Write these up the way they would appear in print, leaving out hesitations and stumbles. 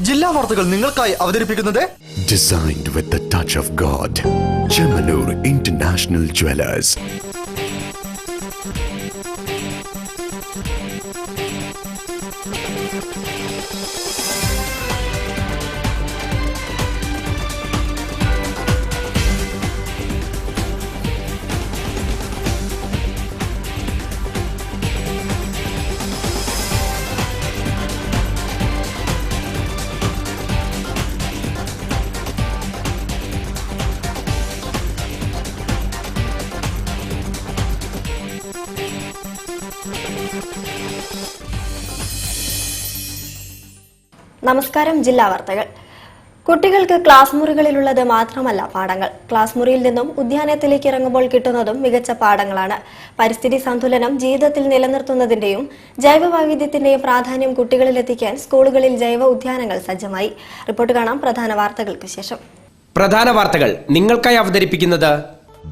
ജില്ലാ വാർത്തകൾ നിങ്ങൾക്കായി അവതരിപ്പിക്കുന്നത് Designed with the touch of God. Chemanur International Jewelers. നമസ്കാരം. ജില്ലാ വാർത്തകൾ. കുട്ടികൾക്ക് ക്ലാസ് മുറികളിലുള്ളത് മാത്രമല്ല പാഠങ്ങൾ. ക്ലാസ് മുറിയിൽ നിന്നും ഉദ്യാനത്തിലേക്ക് ഇറങ്ങുമ്പോൾ കിട്ടുന്നതും മികച്ച പാഠങ്ങളാണ്. പരിസ്ഥിതി സന്തുലനം ജീവിതത്തിൽ നിലനിർത്തുന്നതിന്റെയും ജൈവവൈവിധ്യത്തിന്റെയും പ്രാധാന്യം കുട്ടികളിലെത്തിക്കാൻ സ്കൂളുകളിൽ ജൈവ ഉദ്യാനങ്ങൾ സജ്ജമായി. റിപ്പോർട്ട് കാണാം പ്രധാന വാർത്തകൾക്ക് ശേഷം. പ്രധാന വാർത്തകൾ നിങ്ങൾക്കായി അവതരിപ്പിക്കുന്നത്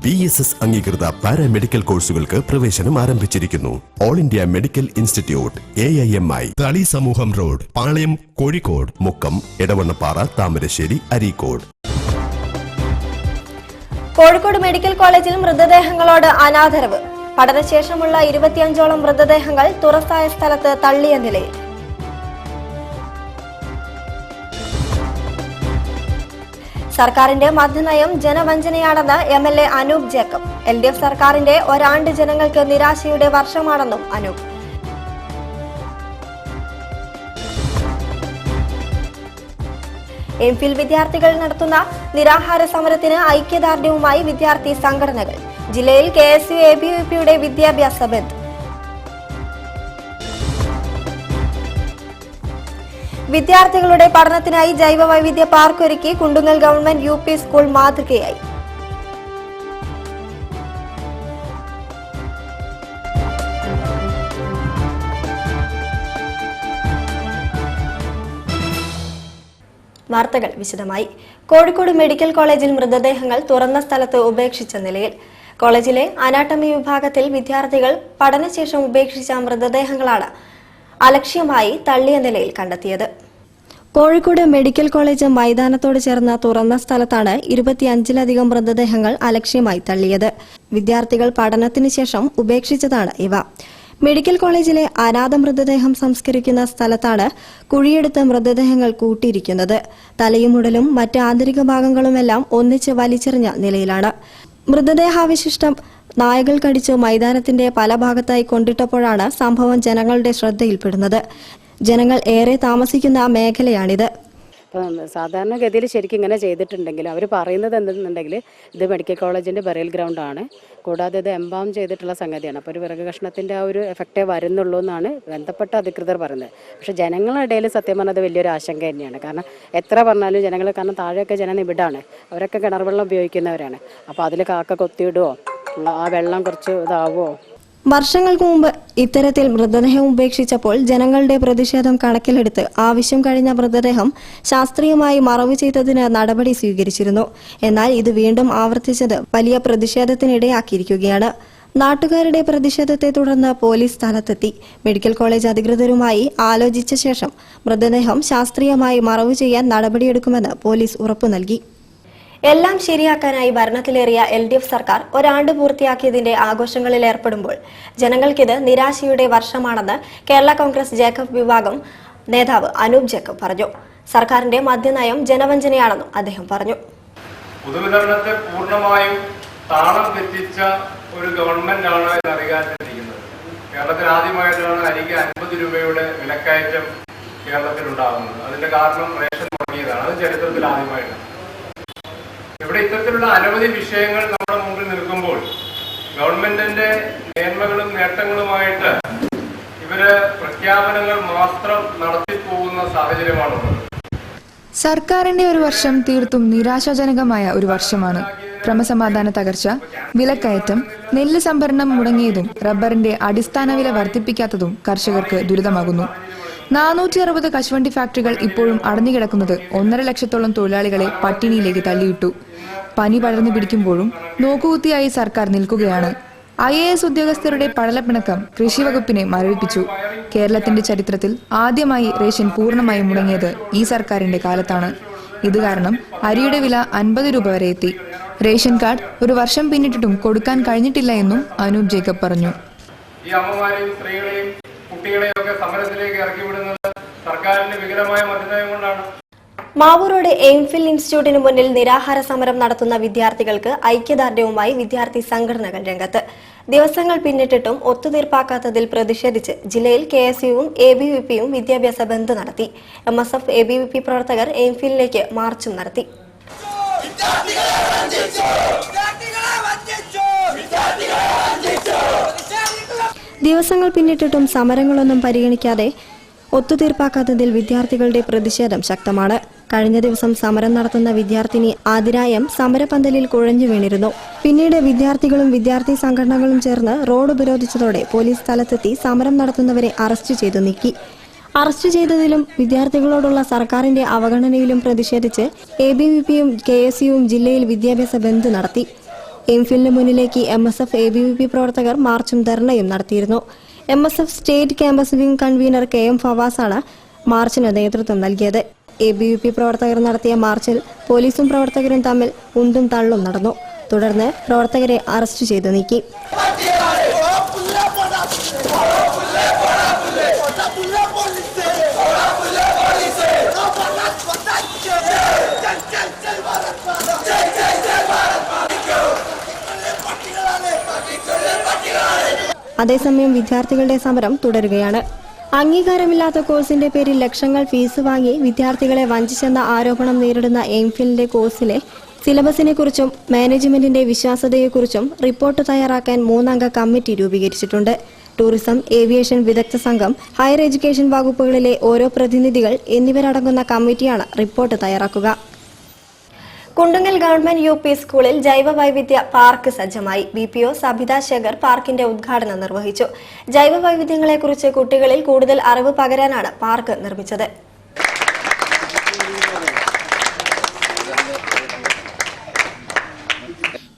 BSS അംഗീകൃത പാരാമെഡിക്കൽ കോഴ്സുകൾക്ക് പ്രവേശനം ആരംഭിച്ചിരിക്കുന്നു. All India medical institute AIMI, തളി സമൂഹം റോഡ്, പാളയം, കോഴിക്കോട്, മുക്കം, എടവണ്ണപ്പാറ, താമരശ്ശേരി, അരീക്കോട്. കോഴിക്കോട് മെഡിക്കൽ കോളേജിൽ മൃതദേഹങ്ങളോട് അനാദരവ്. പഠനശേഷമുള്ള 25ഓളം മൃതദേഹങ്ങൾ തുറസായ സ്ഥലത്ത് തള്ളിയ നിലയിൽ. സർക്കാരിന്റെ മദ്യനയം ജനവഞ്ചനയാണെന്ന് MLA അനൂപ് ജേക്കബ്. LDF സർക്കാരിന്റെ ഒരാണ്ട് ജനങ്ങൾക്ക് നിരാശയുടെ വർഷമാണെന്നും അനൂപ്. MPhil വിദ്യാർത്ഥികൾ നടത്തുന്ന നിരാഹാര സമരത്തിന് ഐക്യദാർഢ്യവുമായി വിദ്യാർത്ഥി സംഘടനകൾ. ജില്ലയിൽ KSU ABVP വിദ്യാഭ്യാസ ബന്ദ്. വിദ്യാർത്ഥികളുടെ പഠനത്തിനായി ജൈവ വൈവിധ്യ പാർക്ക് ഒരുക്കി കുണ്ടുങ്ങൽ ഗവൺമെന്റ് UP സ്കൂൾ മാതൃകയായി. വാർത്തകൾ വിശദമായി. കോഴിക്കോട് മെഡിക്കൽ കോളേജിൽ മൃതദേഹങ്ങൾ തുറന്ന സ്ഥലത്ത് ഉപേക്ഷിച്ച നിലയിൽ. കോളേജിലെ അനാട്ടമി വിഭാഗത്തിൽ വിദ്യാർത്ഥികൾ പഠനശേഷം ഉപേക്ഷിച്ച മൃതദേഹങ്ങളാണ് അലക്ഷ്യമായി തള്ളിയ നിലയിൽ കണ്ടെത്തിയത്. കോഴിക്കോട് മെഡിക്കൽ കോളേജ് മൈതാനത്തോട് ചേർന്ന തുറന്ന സ്ഥലത്താണ് 25ലധികം മൃതദേഹങ്ങൾ അലക്ഷ്യമായി തള്ളിയത്. വിദ്യാർത്ഥികൾ പഠനത്തിന് ശേഷം ഉപേക്ഷിച്ചതാണ് ഇവ. മെഡിക്കൽ കോളേജിലെ അനാഥ മൃതദേഹം സംസ്കരിക്കുന്ന സ്ഥലത്താണ് കുഴിയെടുത്ത് മൃതദേഹങ്ങൾ കൂട്ടിയിരിക്കുന്നത്. തലയും ഉടലും മറ്റ് ആന്തരിക ഭാഗങ്ങളുമെല്ലാം ഒന്നിച്ച് വലിച്ചെറിഞ്ഞ നിലയിലാണ്. മൃതദേഹാവശിഷ്ടം നായകൾ കടിച്ചു മൈതാനത്തിന്റെ പല ഭാഗത്തായി കൊണ്ടിട്ടപ്പോഴാണ് സംഭവം ജനങ്ങളുടെ ശ്രദ്ധയിൽപ്പെടുന്നത്. ജനങ്ങൾ ഏറെ താമസിക്കുന്ന മേഖലയാണിത്. സാധാരണഗതിയിൽ ശരിക്കും ഇങ്ങനെ ചെയ്തിട്ടുണ്ടെങ്കിലും അവർ പറയുന്നത് എന്തെന്നുണ്ടെങ്കിൽ ഇത് മെഡിക്കൽ കോളേജിൻ്റെ ബറിയൽ ഗ്രൗണ്ടാണ്, കൂടാതെ ഇത് എംബാം ചെയ്തിട്ടുള്ള സംഗതിയാണ്. അപ്പോൾ ഒരു വിറക് കഷ്ണത്തിൻ്റെ ആ ഒരു എഫക്റ്റേ വരുന്നുള്ളൂ എന്നാണ് ബന്ധപ്പെട്ട അധികൃതർ പറയുന്നത്. പക്ഷേ ജനങ്ങളുടെ ഇടയിൽ സത്യം പറഞ്ഞത് വലിയൊരു ആശങ്ക തന്നെയാണ്. കാരണം എത്ര പറഞ്ഞാലും ജനങ്ങൾ, കാരണം താഴെയൊക്കെ ജനനിബിഡാണ്, അവരൊക്കെ കിണർ വെള്ളം ഉപയോഗിക്കുന്നവരാണ്. അപ്പോൾ അതിൽ കാക്ക കൊത്തിയിടുവോ, ആ വെള്ളം കുറച്ച് ഇതാവുമോ? വർഷങ്ങൾക്ക് മുമ്പ് ഇത്തരത്തിൽ മൃതദേഹം ഉപേക്ഷിച്ചപ്പോൾ ജനങ്ങളുടെ പ്രതിഷേധം കണക്കിലെടുത്ത് ആവശ്യം കഴിഞ്ഞ മൃതദേഹം ശാസ്ത്രീയമായി മറവ് ചെയ്തതിന് നടപടി സ്വീകരിച്ചിരുന്നു. എന്നാൽ ഇത് വീണ്ടും ആവർത്തിച്ചത് വലിയ പ്രതിഷേധത്തിനിടയാക്കിയിരിക്കുകയാണ്. നാട്ടുകാരുടെ പ്രതിഷേധത്തെ തുടർന്ന് പോലീസ് സ്ഥലത്തെത്തി മെഡിക്കൽ കോളേജ് അധികൃതരുമായി ആലോചിച്ച ശേഷം മൃതദേഹം ശാസ്ത്രീയമായി മറവ് ചെയ്യാൻ നടപടിയെടുക്കുമെന്ന് പോലീസ് ഉറപ്പു നൽകി. എല്ലാം ശരിയാക്കാനായി ഭരണത്തിലേറിയ LDF സർക്കാർ ഒരാണ്ട് പൂർത്തിയാക്കിയതിന്റെ ആഘോഷങ്ങളിൽ ഏർപ്പെടുമ്പോൾ ജനങ്ങൾക്കിത് നിരാശയുടെ വർഷമാണെന്ന് കേരള കോൺഗ്രസ് ജേക്കബ് വിഭാഗം നേതാവ് അനൂപ് ജേക്കബ് പറഞ്ഞു. സർക്കാരിന്റെ മദ്യനയം ജനവഞ്ചനയാണെന്നും അദ്ദേഹം പറഞ്ഞു. പൊതുവിതരണത്തെ പൂർണ്ണമായും താളം തെറ്റിച്ച ഒരു ഗവൺമെന്റാണ് ഇത് അധികാരത്തിലിരിക്കുന്നത്. കേരളത്തിൽ ആദ്യമായിട്ടാണ് അരിക്ക് 50 രൂപയുടെ വിലക്കയറ്റം കേരളത്തിലുണ്ടാകുന്നത്. അതിന്റെ കാരണം റേഷൻ മുടങ്ങിയതാണ്. അത് ചരിത്രത്തിൽ ആദ്യമായിട്ടാണ്. ഇവിടെ ഇത്തരത്തിലുള്ള അനവധി വിഷയങ്ങൾ നമ്മുടെ മുമ്പിൽ നിൽക്കുമ്പോൾ ഗവൺമെന്റിന്റെ മേന്മകളും നേട്ടങ്ങളുമായിട്ട് ഇവര് പ്രഖ്യാപനങ്ങൾ മാത്രം നടത്തിപ്പോകുന്ന സാഹചര്യമാണുള്ളത്. സർക്കാരിന്റെ ഒരു വർഷം തീർത്തും നിരാശാജനകമായ ഒരു വർഷമാണ്. ക്രമസമാധാന തകർച്ച, വിലക്കയറ്റം, നെല്ല് സംഭരണം മുടങ്ങിയതും റബ്ബറിന്റെ അടിസ്ഥാന വില വർദ്ധിപ്പിക്കാത്തതും കർഷകർക്ക് ദുരിതമാകുന്നു. 460 കശുവണ്ടി ഫാക്ടറികൾ ഇപ്പോഴും അടഞ്ഞുകിടക്കുന്നത് 1.5 ലക്ഷത്തോളം തൊഴിലാളികളെ പട്ടിണിയിലേക്ക് തള്ളിയിട്ടു. പനി പടർന്നു പിടിക്കുമ്പോഴും നോക്കുകുത്തിയായി സർക്കാർ നിൽക്കുകയാണ്. IAS ഉദ്യോഗസ്ഥരുടെ പടലപ്പിണക്കം കൃഷിവകുപ്പിനെ മരവിപ്പിച്ചു. കേരളത്തിന്റെ ചരിത്രത്തിൽ ആദ്യമായി റേഷൻ പൂർണ്ണമായും മുടങ്ങിയത് ഈ സർക്കാരിന്റെ കാലത്താണ്. ഇത് കാരണം അരിയുടെ വില 50 രൂപ വരെ എത്തി. റേഷൻ കാർഡ് ഒരു വർഷം പിന്നിട്ടിട്ടും കൊടുക്കാൻ കഴിഞ്ഞിട്ടില്ല എന്നും അനൂപ് ജേക്കബ് പറഞ്ഞു. ഈ അമ്മമാരെയും സ്ത്രീകളെയും കുട്ടികളെയും ഒക്കെ സമരത്തിലേക്ക് ഇറക്കി വിടുന്നത് സർക്കാരിന്റെ വികലമായ മദ്യനയം കൊണ്ടാണ്. മാവൂർ റോഡ് എയിംഫിൽ ഇൻസ്റ്റിറ്റ്യൂട്ടിന് മുന്നിൽ നിരാഹാര സമരം നടത്തുന്ന വിദ്യാർത്ഥികൾക്ക് ഐക്യദാർഢ്യവുമായി വിദ്യാർത്ഥി സംഘടനകൾ രംഗത്ത്. ദിവസങ്ങൾ പിന്നിട്ടിട്ടും ഒത്തുതീർപ്പാക്കാത്തതിൽ പ്രതിഷേധിച്ച് ജില്ലയിൽ KSUവും ABVPയും വിദ്യാഭ്യാസ ബന്ദ് നടത്തി. MSF ABVP പ്രവർത്തകർ എയിംഫിലിലേക്ക് മാർച്ചും നടത്തി. ദിവസങ്ങൾ പിന്നിട്ടിട്ടും സമരങ്ങളൊന്നും പരിഗണിക്കാതെ ഒത്തുതീർപ്പാക്കാത്തതിൽ വിദ്യാർത്ഥികളുടെ പ്രതിഷേധം ശക്തമാണ്. കഴിഞ്ഞ ദിവസം സമരം നടത്തുന്ന വിദ്യാർത്ഥിനി ആതിരായം സമരപന്തലിൽ കുഴഞ്ഞു വീണിരുന്നു. പിന്നീട് വിദ്യാർത്ഥികളും വിദ്യാർത്ഥി സംഘടനകളും ചേർന്ന് റോഡ് ഉപരോധിച്ചതോടെ പോലീസ് സ്ഥലത്തെത്തി സമരം നടത്തുന്നവരെ അറസ്റ്റ് ചെയ്തു നീക്കി. അറസ്റ്റ് ചെയ്തതിലും വിദ്യാർത്ഥികളോടുള്ള സർക്കാരിന്റെ അവഗണനയിലും പ്രതിഷേധിച്ച് ABVPയും KSUവും ജില്ലയിൽ വിദ്യാഭ്യാസ ബന്ദ് നടത്തി. എംഫിലിന് മുന്നിലേക്ക് MSF ABVP പ്രവർത്തകർ മാർച്ചും ധർണയും നടത്തിയിരുന്നു. MSF state campus wing convener KM ഫവാസാണ് മാർച്ചിന് നേതൃത്വം നൽകിയത്. ABVP പ്രവർത്തകർ നടത്തിയ മാർച്ചിൽ പോലീസും പ്രവർത്തകരും തമ്മിൽ ഉന്തും തള്ളും നടന്നു. തുടർന്ന് പ്രവർത്തകരെ അറസ്റ്റ് ചെയ്തു നീക്കി. അതേസമയം വിദ്യാർത്ഥികളുടെ സമരം തുടരുകയാണ്. അംഗീകാരമില്ലാത്ത കോഴ്സിന്റെ പേരിൽ ലക്ഷങ്ങൾ ഫീസ് വാങ്ങി വിദ്യാർത്ഥികളെ വഞ്ചിച്ചെന്ന ആരോപണം നേരിടുന്ന എയിംഫിലിന്റെ കോഴ്സിലെ സിലബസിനെക്കുറിച്ചും മാനേജ്മെന്റിന്റെ വിശ്വാസ്യതയെക്കുറിച്ചും റിപ്പോർട്ട് തയ്യാറാക്കാൻ 3-അംഗ കമ്മിറ്റി രൂപീകരിച്ചിട്ടുണ്ട്. ടൂറിസം, ഏവിയേഷൻ വിദഗ്ധ സംഘം, ഹയർ എഡ്യൂക്കേഷൻ വകുപ്പുകളിലെ ഓരോ പ്രതിനിധികൾ എന്നിവരടങ്ങുന്ന കമ്മിറ്റിയാണ് റിപ്പോർട്ട് തയ്യാറാക്കുക. കുണ്ടുങ്ങൽ ഗവൺമെന്റ് UP സ്കൂളിൽ ജൈവ വൈവിധ്യ പാർക്ക് സജ്ജമായി. BPO സബിത ശേഖർ പാർക്കിന്റെ ഉദ്ഘാടനം നിർവഹിച്ചു. ജൈവ വൈവിധ്യങ്ങളെക്കുറിച്ച് കുട്ടികളിൽ കൂടുതൽ അറിവ് പകരാനാണ് പാർക്ക് നിർമ്മിച്ചത്.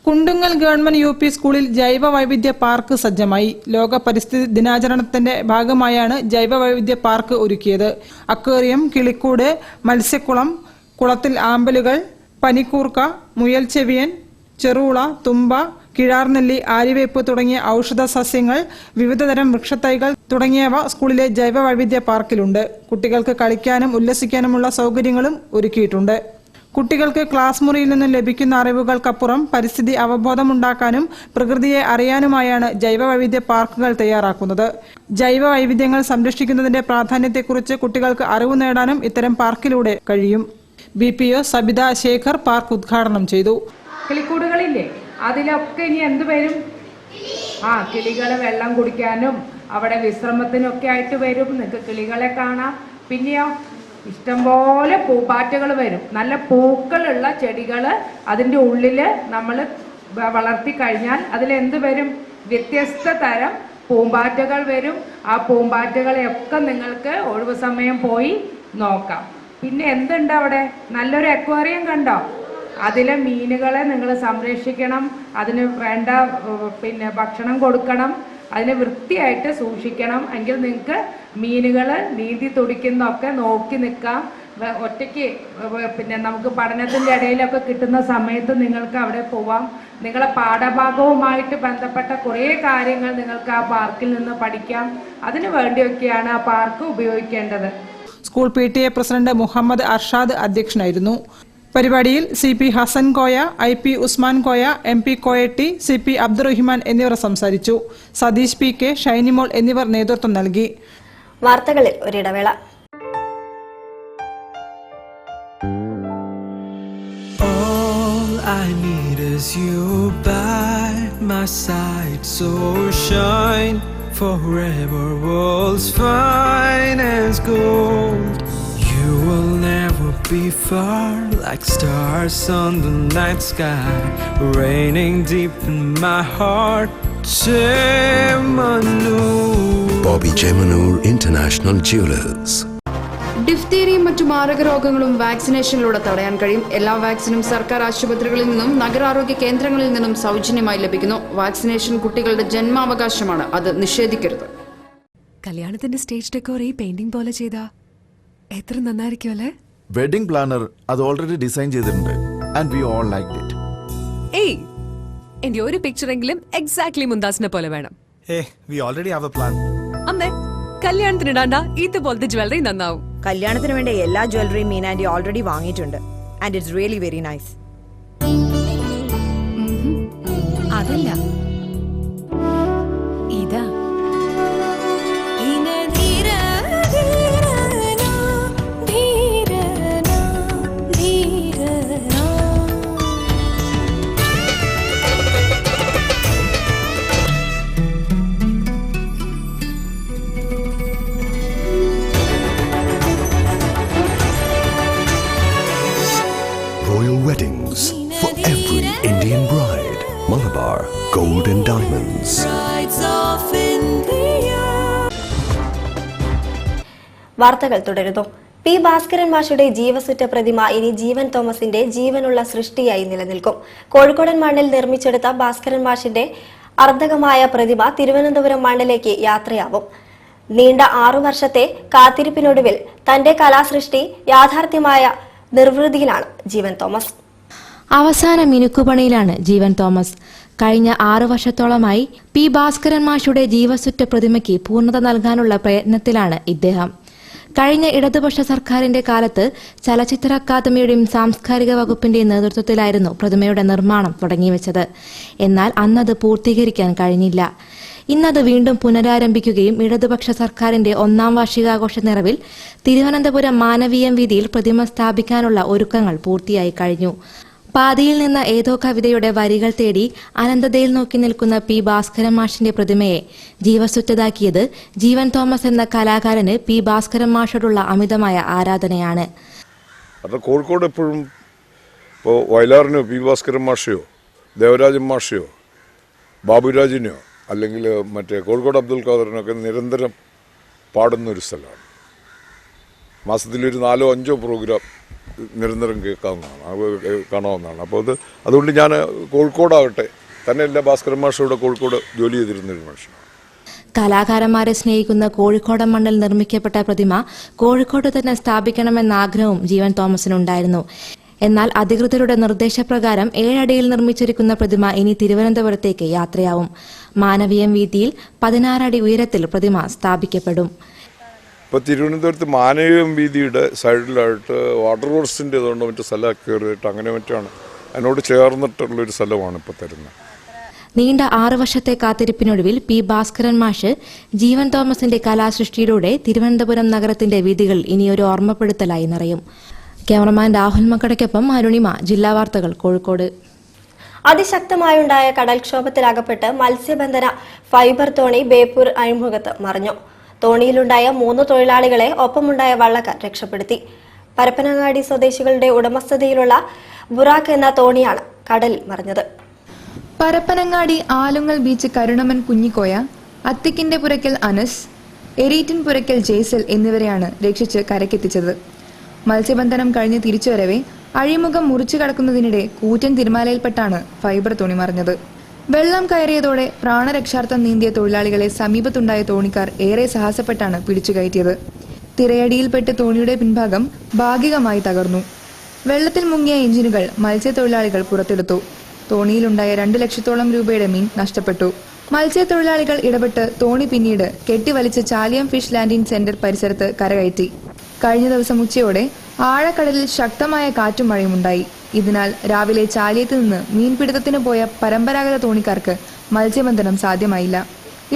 കുണ്ടുങ്ങൽ ഗവൺമെന്റ് UP സ്കൂളിൽ ജൈവ വൈവിധ്യ പാർക്ക് സജ്ജമായി. ലോക പരിസ്ഥിതി ദിനാചരണത്തിന്റെ ഭാഗമായാണ് ജൈവ വൈവിധ്യ പാർക്ക് ഒരുക്കിയത്. അക്വേറിയം, കിളിക്കൂട്, മത്സ്യക്കുളം, കുളത്തിൽ ആമ്പലുകൾ, പനിക്കൂർക്ക, മുയൽ ചെവിയൻ, ചെറുള, തുമ്പ, കിഴാർനെല്ലി, ആര്യവേപ്പ് തുടങ്ങിയ ഔഷധ സസ്യങ്ങൾ, വിവിധതരം വൃക്ഷത്തൈകൾ തുടങ്ങിയവ സ്കൂളിലെ ജൈവ വൈവിധ്യ പാർക്കിലുണ്ട്. കുട്ടികൾക്ക് കളിക്കാനും ഉല്ലസിക്കാനുമുള്ള സൗകര്യങ്ങളും ഒരുക്കിയിട്ടുണ്ട്. കുട്ടികൾക്ക് ക്ലാസ് മുറിയിൽ നിന്നും ലഭിക്കുന്ന അറിവുകൾക്കപ്പുറം പരിസ്ഥിതി അവബോധമുണ്ടാക്കാനും പ്രകൃതിയെ അറിയാനുമായാണ് ജൈവ വൈവിധ്യ പാർക്കുകൾ തയ്യാറാക്കുന്നത്. ജൈവ വൈവിധ്യങ്ങൾ സംരക്ഷിക്കുന്നതിന്റെ പ്രാധാന്യത്തെക്കുറിച്ച് കുട്ടികൾക്ക് അറിവ് നേടാനും ഇത്തരം പാർക്കിലൂടെ കഴിയും. BPO സബിത ശേഖർ പാർക്ക് ഉദ്ഘാടനം ചെയ്തു. കിളിക്കൂടുകളില്ലേ, അതിലൊക്കെ ഇനി എന്ത് വരും? കിളികൾ വെള്ളം കുടിക്കാനും അവിടെ വിശ്രമത്തിനൊക്കെ ആയിട്ട് വരും. നിങ്ങൾക്ക് കിളികളെ കാണാം. പിന്നെയോ ഇഷ്ടംപോലെ പൂമ്പാറ്റകൾ വരും. നല്ല പൂക്കളുള്ള ചെടികൾ അതിൻ്റെ ഉള്ളിൽ നമ്മൾ വളർത്തി കഴിഞ്ഞാൽ അതിലെന്ത് വരും? വ്യത്യസ്ത തരം പൂമ്പാറ്റകൾ വരും. ആ പൂമ്പാറ്റകളെയൊക്കെ നിങ്ങൾക്ക് ഒഴിവ് സമയം പോയി നോക്കാം. പിന്നെ എന്തുണ്ട് അവിടെ? നല്ലൊരു അക്വേറിയം കണ്ടോ? അതിലെ മീനുകളെ നിങ്ങൾ സംരക്ഷിക്കണം. അതിന് വേണ്ട ഭക്ഷണം കൊടുക്കണം. അതിനെ വൃത്തിയായിട്ട് സൂക്ഷിക്കണം. എങ്കിൽ നിങ്ങൾക്ക് മീനുകൾ നീന്തി തുടിക്കുന്നൊക്കെ നോക്കി നിൽക്കാം. ഒറ്റയ്ക്ക് നമുക്ക് പഠനത്തിൻ്റെ ഇടയിലൊക്കെ കിട്ടുന്ന സമയത്ത് നിങ്ങൾക്ക് അവിടെ പോവാം. നിങ്ങളെ പാഠഭാഗവുമായിട്ട് ബന്ധപ്പെട്ട കുറേ കാര്യങ്ങൾ നിങ്ങൾക്ക് ആ പാർക്കിൽ നിന്ന് പഠിക്കാം. അതിനു വേണ്ടിയൊക്കെയാണ് ആ പാർക്ക് ഉപയോഗിക്കേണ്ടത്. School PTA president Muhammad Arshad അധ്യക്ഷനായിരുന്നു. പരിപാടിയിൽ CP Hasan Koya, IP Usman Koya, MP Koyatty, CP Abdurahiman എന്നിവർ സംസാരിച്ചു. സതീഷ് PK, ഷൈനിമോൾ എന്നിവർ നേതൃത്വം നൽകി. വാർത്തകളിൽ ഒരിടവേള. Forever world's finest gold. You will never be far, like stars on the night sky, raining deep in my heart. Jemanur. Bobby Jemanur International Jewelers. ഡിഫ്തീരിയയും മറ്റു മാരക രോഗങ്ങളും വാക്സിനേഷനിലൂടെ തടയാൻ കഴിയും. എല്ലാ വാക്സിനും സർക്കാർ ആശുപത്രികളിൽ നിന്നും നഗരാരോഗ്യ കേന്ദ്രങ്ങളിൽ നിന്നും സൗജന്യമായി ലഭിക്കുന്നു. വാക്സിനേഷൻ കുട്ടികളുടെ ജന്മാവകാശമാണ്, അത് നിഷേധിക്കരുത്. കല്യാണത്തിന്റെ സ്റ്റേജ് ഡെക്കോർ ഈ പെയിന്റിംഗ് പോലെ ചെയ്താ എത്ര നന്നായിരിക്കും അല്ലേ? വെഡിംഗ് പ്ലാനർ അത് ഓൾറെഡി ഡിസൈൻ ചെയ്തിട്ടുണ്ട്. And we all liked it. ഏയ്, എന്റെ ഒരു പിക്ചറെങ്കിലും എക്സാക്ട്ലി മുന്താസിനെ പോലെ വേണം. We already have A plan. അമ്മേ, കല്യാണത്തിന് ഇടാണ്ട ഇതുപോലത്തെ ജ്വല്ലറി നന്നാവും. കല്യാണത്തിന് വേണ്ട എല്ലാ ജ്വല്ലറിയും മീനാൻഡി ഓൾറെഡി വാങ്ങിയിട്ടുണ്ട്. And it's really very nice. അതല്ല, ഇതാ. Royal weddings for every Indian bride. Malabar Gold and Diamonds. വാർത്തകൾ തുടരുന്നു. പി ഭാസ്കരൻ മാഷുടെ ജീവസുറ്റ പ്രതിമ ഇനി ജീവൻ തോമസിന്റെ ജീവനുള്ള സൃഷ്ടിയായി നിലനിൽക്കും. കോഴിക്കോടൻ മണ്ണിൽ നിർമ്മിച്ചെടുത്ത ഭാസ്കരൻ മാഷിന്റെ അർദ്ധകമായ പ്രതിമ തിരുവനന്തപുരം മണ്ണിലേക്ക് യാത്രയാവും. നീണ്ട 6 വർഷത്തെ കാത്തിരിപ്പിനൊടുവിൽ തന്റെ കലാസൃഷ്ടി യാഥാർത്ഥ്യമായ നിർവൃതിയിലാണ് ജീവൻ തോമസ്. അവസാന മിനുക്കുപണിയിലാണ് ജീവൻ തോമസ്. കഴിഞ്ഞ 6 വർഷത്തോളമായി പി ഭാസ്കരൻ മാഷുടെ ജീവസുറ്റ പ്രതിമയ്ക്ക് പൂർണ്ണത നൽകാനുള്ള പ്രയത്നത്തിലാണ് ഇദ്ദേഹം. കഴിഞ്ഞ ഇടതുപക്ഷ സർക്കാരിന്റെ കാലത്ത് ചലച്ചിത്ര അക്കാദമിയുടെയും സാംസ്കാരിക വകുപ്പിന്റെയും നേതൃത്വത്തിലായിരുന്നു പ്രതിമയുടെ നിർമ്മാണം തുടങ്ങിവെച്ചത്. എന്നാൽ അന്നത് പൂർത്തീകരിക്കാൻ കഴിഞ്ഞില്ല. ഇന്നത് വീണ്ടും പുനരാരംഭിക്കുകയും ഇടതുപക്ഷ സർക്കാരിന്റെ 1ാം വാർഷികാഘോഷ നിറവിൽ തിരുവനന്തപുരം മാനവീയം വീതിയിൽ പ്രതിമ സ്ഥാപിക്കാനുള്ള ഒരുക്കങ്ങൾ പൂർത്തിയായി കഴിഞ്ഞു. പാതിയിൽ നിന്ന് ഏതോ കവിതയുടെ വരികൾ തേടി അനന്തതയിൽ നോക്കി നിൽക്കുന്ന പി ഭാസ്കരൻ മാഷിന്റെ പ്രതിമയെ ജീവസുറ്റതാക്കിയത് ജീവൻ തോമസ് എന്ന കലാകാരന് പി ഭാസ്കരൻ മാഷോടുള്ള അമിതമായ ആരാധനയാണ്. കോഴിക്കോട് എപ്പോഴും ഇപ്പോൾ വയലാറിനോ പി ഭാസ്കരൻ മാഷയോ ദേവരാജൻ മാഷയോ ബാബുരാജിനെയോ അല്ലെങ്കിൽ മറ്റേ കോഴിക്കോട് അബ്ദുൽ ഖാദറിനൊക്കെ നിരന്തരം പാടുന്നൊരു സ്ഥലമാണ്. മാസത്തിലൊരു 4-5 പ്രോഗ്രാം നിരന്തരം കാണാവുന്നതാണ്. അപ്പോൾ അതുകൊണ്ട് ഞാൻ കോഴിക്കോടാകട്ടെ തന്നെയല്ല ഭാസ്കരൻ മാഷോടെ കോഴിക്കോട് ജോലി ചെയ്തിരുന്നൊരു മനുഷ്യനാണ്. കലാകാരന്മാരെ സ്നേഹിക്കുന്ന കോഴിക്കോടൻ മണ്ണിൽ നിർമ്മിക്കപ്പെട്ട പ്രതിമ കോഴിക്കോട് തന്നെ സ്ഥാപിക്കണമെന്ന ആഗ്രഹവും ജീവൻ തോമസിനുണ്ടായിരുന്നു. എന്നാൽ അധികൃതരുടെ നിർദ്ദേശപ്രകാരം 7 അടിയിൽ നിർമ്മിച്ചിരിക്കുന്ന പ്രതിമ ഇനി തിരുവനന്തപുരത്തേക്ക് യാത്രയാവും. മാനവീയം വീതിയിൽ 16 അടി ഉയരത്തിൽ പ്രതിമ സ്ഥാപിക്കപ്പെടും. ഇപ്പോൾ തിരുവനന്തപുരത്ത് മാനവീയം വീതിയുടെ സൈഡിലായിട്ട് വാട്ടർ കോഴ്സിൻ്റെ അതുകൊണ്ട് മറ്റു സ്ഥലം കയറിയിട്ട് അങ്ങനെ മറ്റാണ് അതിനോട് ചേർന്നിട്ടുള്ളൊരു സ്ഥലമാണ് ഇപ്പോൾ തരുന്നത്. നീണ്ട 6 വർഷത്തെ കാത്തിരിപ്പിനൊടുവിൽ പി ഭാസ്കരൻ മാഷ് ജീവൻ തോമസിന്റെ കലാസൃഷ്ടിയിലൂടെ തിരുവനന്തപുരം നഗരത്തിന്റെ വീഥികൾ ഇനിയൊരു ഓർമ്മപ്പെടുത്തലായി നിറയും. ക്യാമറമാൻ രാഹുൽ മക്കടയ്ക്കൊപ്പം അരുണിമ, ജില്ലാ വാർത്തകൾ, കോഴിക്കോട്. അതിശക്തമായുണ്ടായ കടൽക്ഷോഭത്തിലകപ്പെട്ട് മത്സ്യബന്ധന ഫൈബർ തോണി ബേപ്പൂർ അഴിമുഖത്ത് മറിഞ്ഞു. തോണിയിലുണ്ടായ 3 തൊഴിലാളികളെ ഒപ്പമുണ്ടായ വള്ളക്കാർ രക്ഷപ്പെടുത്തി. പരപ്പനങ്ങാടി സ്വദേശികളുടെ ഉടമസ്ഥതയിലുള്ള ബുറാക്ക് എന്ന തോണിയാണ് കടലിൽ മറിഞ്ഞത്. പരപ്പനങ്ങാടി ആലുങ്ങൽ ബീച്ച് കരുണമൻ കുഞ്ഞിക്കോയ, അത്തിക്കിന്റെ പുരക്കൽ അനസ്, എരീറ്റിൻ പുരക്കൽ ജേസൽ എന്നിവരെയാണ് രക്ഷിച്ച് കരക്കെത്തിച്ചത്. മത്സ്യബന്ധനം കഴിഞ്ഞ് തിരിച്ചുവരവെ അഴിമുഖം മുറിച്ചു കടക്കുന്നതിനിടെ കൂറ്റൻ തിരമാലയിൽപ്പെട്ടാണ് ഫൈബർ തോണി മറിഞ്ഞത്. വെള്ളം കയറിയതോടെ പ്രാണരക്ഷാർത്ഥം നീന്തിയ തൊഴിലാളികളെ സമീപത്തുണ്ടായ തോണിക്കാർ ഏറെ സാഹസപ്പെട്ടാണ് പിടിച്ചുകയറ്റിയത്. തിരയടിയിൽപ്പെട്ട് തോണിയുടെ പിൻഭാഗം ഭാഗികമായി തകർന്നു. വെള്ളത്തിൽ മുങ്ങിയ എഞ്ചിനുകൾ മത്സ്യത്തൊഴിലാളികൾ പുറത്തെടുത്തു. തോണിയിലുണ്ടായ 2 ലക്ഷത്തോളം രൂപയുടെ മീൻ നഷ്ടപ്പെട്ടു. മത്സ്യത്തൊഴിലാളികൾ ഇടപെട്ട് തോണി പിന്നീട് കെട്ടിവലിച്ച് ചാലിയം ഫിഷ് ലാൻഡിംഗ് സെന്റർ പരിസരത്ത് കരകയറ്റി. കഴിഞ്ഞ ദിവസം ഉച്ചയോടെ ആഴക്കടലിൽ ശക്തമായ കാറ്റും മഴയുമുണ്ടായി. ഇതിനാൽ രാവിലെ ചാലിയത്ത് നിന്ന് മീൻപിടുത്തത്തിന് പോയ പരമ്പരാഗത തോണിക്കാർക്ക് മത്സ്യബന്ധനം സാധ്യമായില്ല.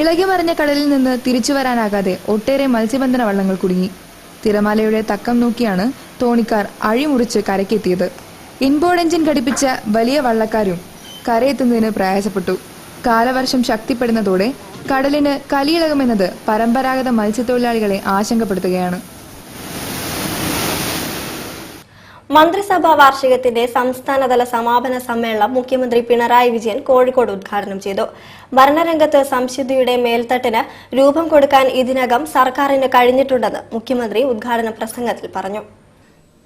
ഇളകി മറിഞ്ഞ കടലിൽ നിന്ന് തിരിച്ചു വരാനാകാതെ ഒട്ടേറെ മത്സ്യബന്ധന വള്ളങ്ങൾ കുടുങ്ങി. തിരമാലയുടെ തക്കം നോക്കിയാണ് തോണിക്കാർ അഴിമുറിച്ച് കരക്കെത്തിയത്. ഇൻബോർഡ് എഞ്ചിൻ ഘടിപ്പിച്ച വലിയ വള്ളക്കാരും കരയെത്തുന്നതിന് പ്രയാസപ്പെട്ടു. കാലവർഷം ശക്തിപ്പെടുന്നതോടെ കടലിന് കലിയിളകുമെന്നത് പരമ്പരാഗത മത്സ്യത്തൊഴിലാളികളെ ആശങ്കപ്പെടുത്തുകയാണ്. മന്ത്രിസഭാ വാർഷികത്തിന്റെ സംസ്ഥാനതല സമാപന സമ്മേളനം മുഖ്യമന്ത്രി പിണറായി വിജയൻ കോഴിക്കോട് ഉദ്ഘാടനം ചെയ്തു. ഭരണരംഗത്ത് സംശുദ്ധിയുടെ മേൽത്തട്ടിന് രൂപം കൊടുക്കാൻ ഇതിനകം സർക്കാരിന് കഴിഞ്ഞിട്ടുണ്ടെന്ന് മുഖ്യമന്ത്രി ഉദ്ഘാടന പ്രസംഗത്തിൽ പറഞ്ഞു.